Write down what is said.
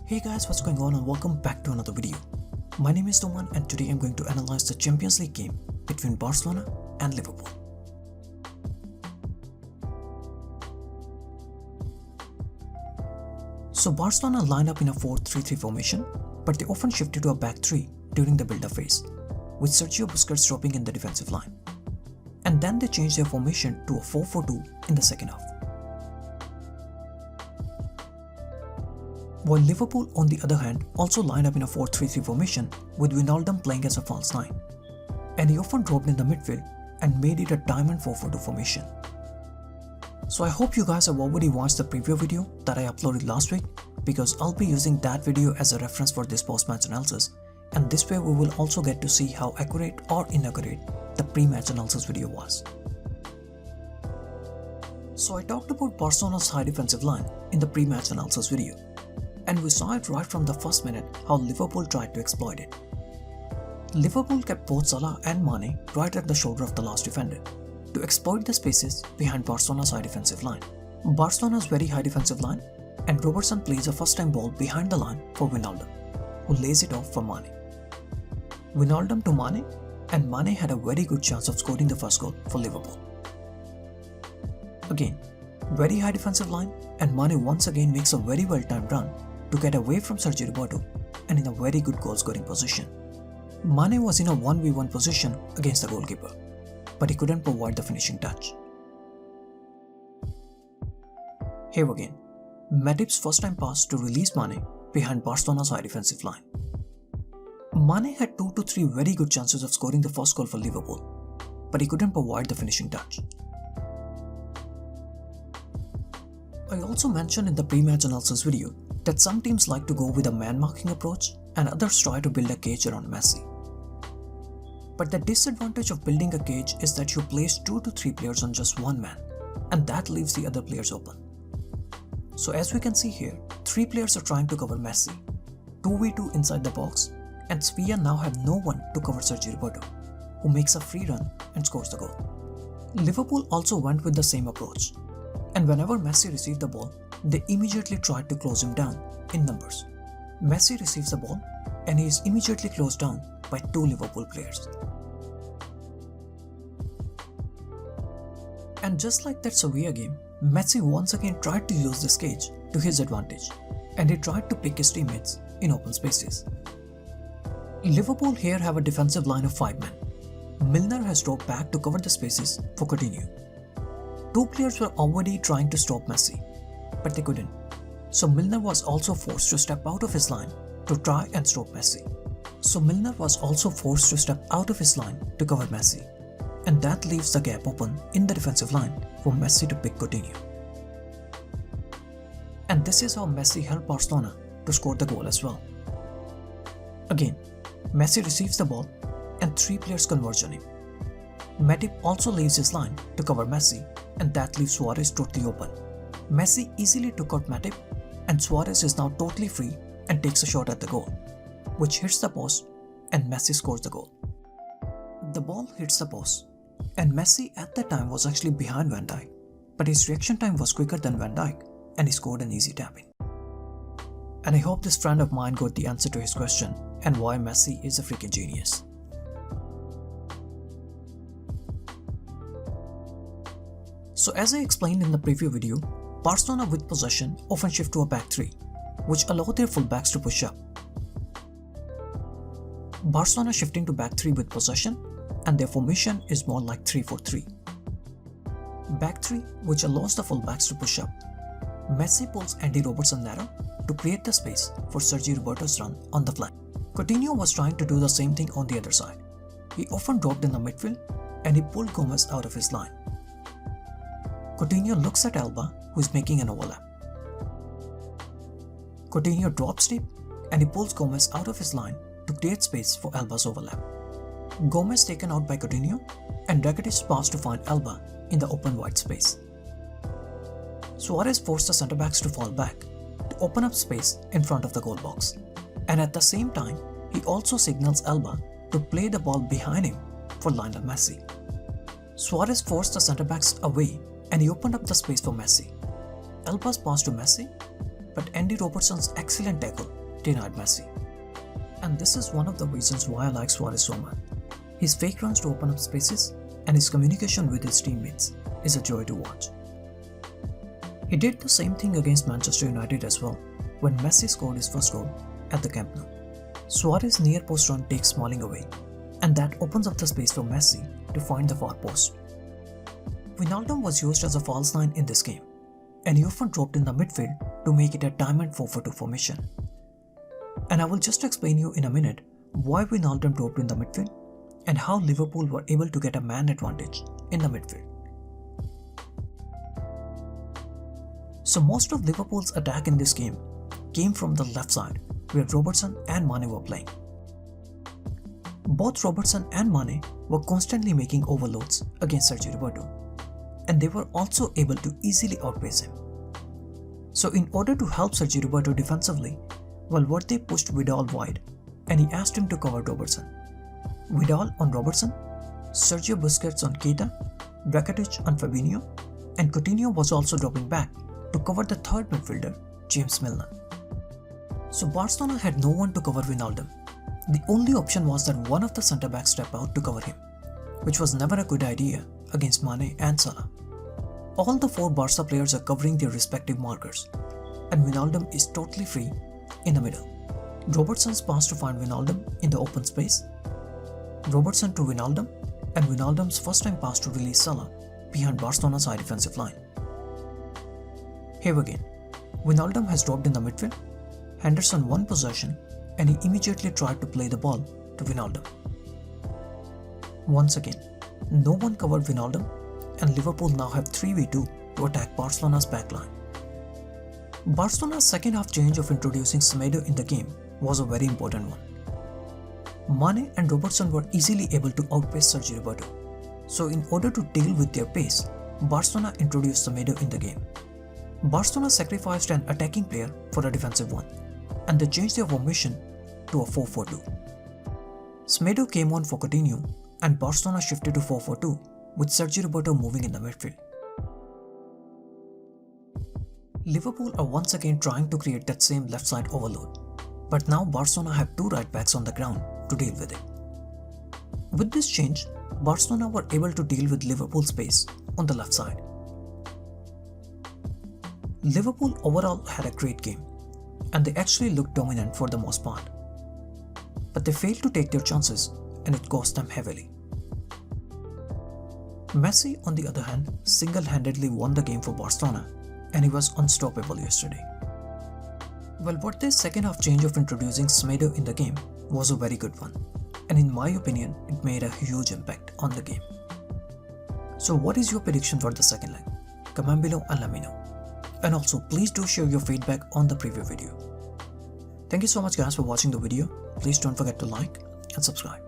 Hey guys, what's going on and welcome back to another video. My name is Noman and today I'm going to analyze the Champions League game between Barcelona and Liverpool. So Barcelona lined up in a 4-3-3 formation, but they often shifted to a back 3 during the build-up phase, with Sergio Busquets dropping in the defensive line. And then they changed their formation to a 4-4-2 in the second half. While Liverpool, on the other hand, also lined up in a 4-3-3 formation with Wijnaldum playing as a false 9, and he often dropped in the midfield and made it a diamond 4-4-2 formation. So I hope you guys have already watched the preview video that I uploaded last week, because I'll be using that video as a reference for this post-match analysis, and this way we will also get to see how accurate or inaccurate the pre-match analysis video was. So I talked about Barcelona's high defensive line in the pre-match analysis video, and we saw it right from the first minute how Liverpool tried to exploit it. Liverpool kept both Salah and Mane right at the shoulder of the last defender to exploit the spaces behind Barcelona's high defensive line. Barcelona's very high defensive line, and Robertson plays a first-time ball behind the line for Wijnaldum, who lays it off for Mane. Wijnaldum to Mane, and Mane had a very good chance of scoring the first goal for Liverpool. Again, very high defensive line, and Mane once again makes a very well-timed run to get away from Sergio Roberto and in a very good goal-scoring position. Mane was in a 1v1 position against the goalkeeper, but he couldn't provide the finishing touch. Here again, Matip's first-time pass to release Mane behind Barcelona's high defensive line. Mane had 2 to 3 very good chances of scoring the first goal for Liverpool, but he couldn't provide the finishing touch. I also mentioned in the pre-match analysis video that some teams like to go with a man-marking approach and others try to build a cage around Messi. But the disadvantage of building a cage is that you place 2 to 3 players on just one man, and that leaves the other players open. So as we can see here, 3 players are trying to cover Messi, 2v2 inside the box, and Sevilla now have no one to cover Sergio Roberto, who makes a free run and scores the goal. Liverpool also went with the same approach, and whenever Messi received the ball, they immediately tried to close him down in numbers. Messi receives the ball and he is immediately closed down by 2 Liverpool players. And just like that Sevilla game, Messi once again tried to use this cage to his advantage, and he tried to pick his teammates in open spaces. Liverpool here have a defensive line of 5 men. Milner has dropped back to cover the spaces for Coutinho. 2 players were already trying to stop Messi, but they couldn't. So Milner was also forced to step out of his line to try and stop Messi. To cover Messi, and that leaves the gap open in the defensive line for Messi to pick Coutinho. And this is how Messi helped Barcelona to score the goal as well. Again, Messi receives the ball and 3 players converge on him. Matip also leaves his line to cover Messi, and that leaves Suarez totally open. Messi easily took out Matip, and Suarez is now totally free and takes a shot at the goal, which hits the post, and Messi scores the goal. The ball hits the post, and Messi at that time was actually behind Van Dijk, but his reaction time was quicker than Van Dijk, and he scored an easy tap-in. And I hope this friend of mine got the answer to his question and why Messi is a freaking genius. So as I explained in the preview video, Barcelona with possession often shift to a back 3, which allow their fullbacks to push up. Barcelona shifting to back 3 with possession, and their formation is more like 3-4-3. Back 3, which allows the fullbacks to push up. Messi pulls Andy Robertson narrow to create the space for Sergio Roberto's run on the flank. Coutinho was trying to do the same thing on the other side. He often dropped in the midfield and he pulled Gomez out of his line. Coutinho looks at Alba, who is making an overlap. Coutinho drops deep and he pulls Gomez out of his line to create space for Alba's overlap. Gomez taken out by Coutinho, and Rakitic pass to find Alba in the open wide space. Suarez forced the centre-backs to fall back to open up space in front of the goal box, and at the same time he also signals Alba to play the ball behind him for Lionel Messi. Suarez forced the centre-backs away and he opened up the space for Messi. Alba's pass to Messi, but Andy Robertson's excellent tackle denied Messi. And this is one of the reasons why I like Suarez so much. His fake runs to open up spaces and his communication with his teammates is a joy to watch. He did the same thing against Manchester United as well when Messi scored his first goal at the Camp Nou. Suarez's near post run takes Smalling away, and that opens up the space for Messi to find the far post. Wijnaldum was used as a false nine in this game, and he often dropped in the midfield to make it a diamond 4-4-2 formation. And I will just explain you in a minute why Wijnaldum dropped in the midfield and how Liverpool were able to get a man advantage in the midfield. So most of Liverpool's attack in this game came from the left side where Robertson and Mane were playing. Both Robertson and Mane were constantly making overloads against Sergio Roberto, and they were also able to easily outpace him. So in order to help Sergio Roberto defensively, Valverde pushed Vidal wide and he asked him to cover Robertson. Vidal on Robertson, Sergio Busquets on Keita, Rakitic on Fabinho, and Coutinho was also dropping back to cover the third midfielder, James Milner. So Barcelona had no one to cover Wijnaldum. The only option was that one of the centre-backs step out to cover him, which was never a good idea against Mane and Salah. All the four Barca players are covering their respective markers, and Wijnaldum is totally free in the middle. Robertson's pass to find Wijnaldum in the open space, Robertson to Wijnaldum, and Wijnaldum's first time pass to release Salah behind Barcelona's high defensive line. Here again, Wijnaldum has dropped in the midfield, Henderson won possession, and he immediately tried to play the ball to Wijnaldum. Once again, no one covered Wijnaldum, and Liverpool now have 3v2 to attack Barcelona's backline. Barcelona's second half change of introducing Semedo in the game was a very important one. Mane and Robertson were easily able to outpace Sergio Roberto, so in order to deal with their pace, Barcelona introduced Semedo in the game. Barcelona sacrificed an attacking player for a defensive one, and they changed their formation to a 4-4-2. Semedo came on for Coutinho, and Barcelona shifted to 4-4-2 with Sergio Roberto moving in the midfield. Liverpool are once again trying to create that same left side overload, but now Barcelona have two right backs on the ground to deal with it. With this change, Barcelona were able to deal with Liverpool's pace on the left side. Liverpool overall had a great game, and they actually looked dominant for the most part. But they failed to take their chances, and it cost them heavily. Messi, on the other hand, single-handedly won the game for Barcelona, and he was unstoppable yesterday. Valverde's second half change of introducing Semedo in the game was a very good one, and in my opinion, it made a huge impact on the game. So what is your prediction for the second leg? Comment below and let me know. And also, please do share your feedback on the preview video. Thank you so much guys for watching the video. Please don't forget to like and subscribe.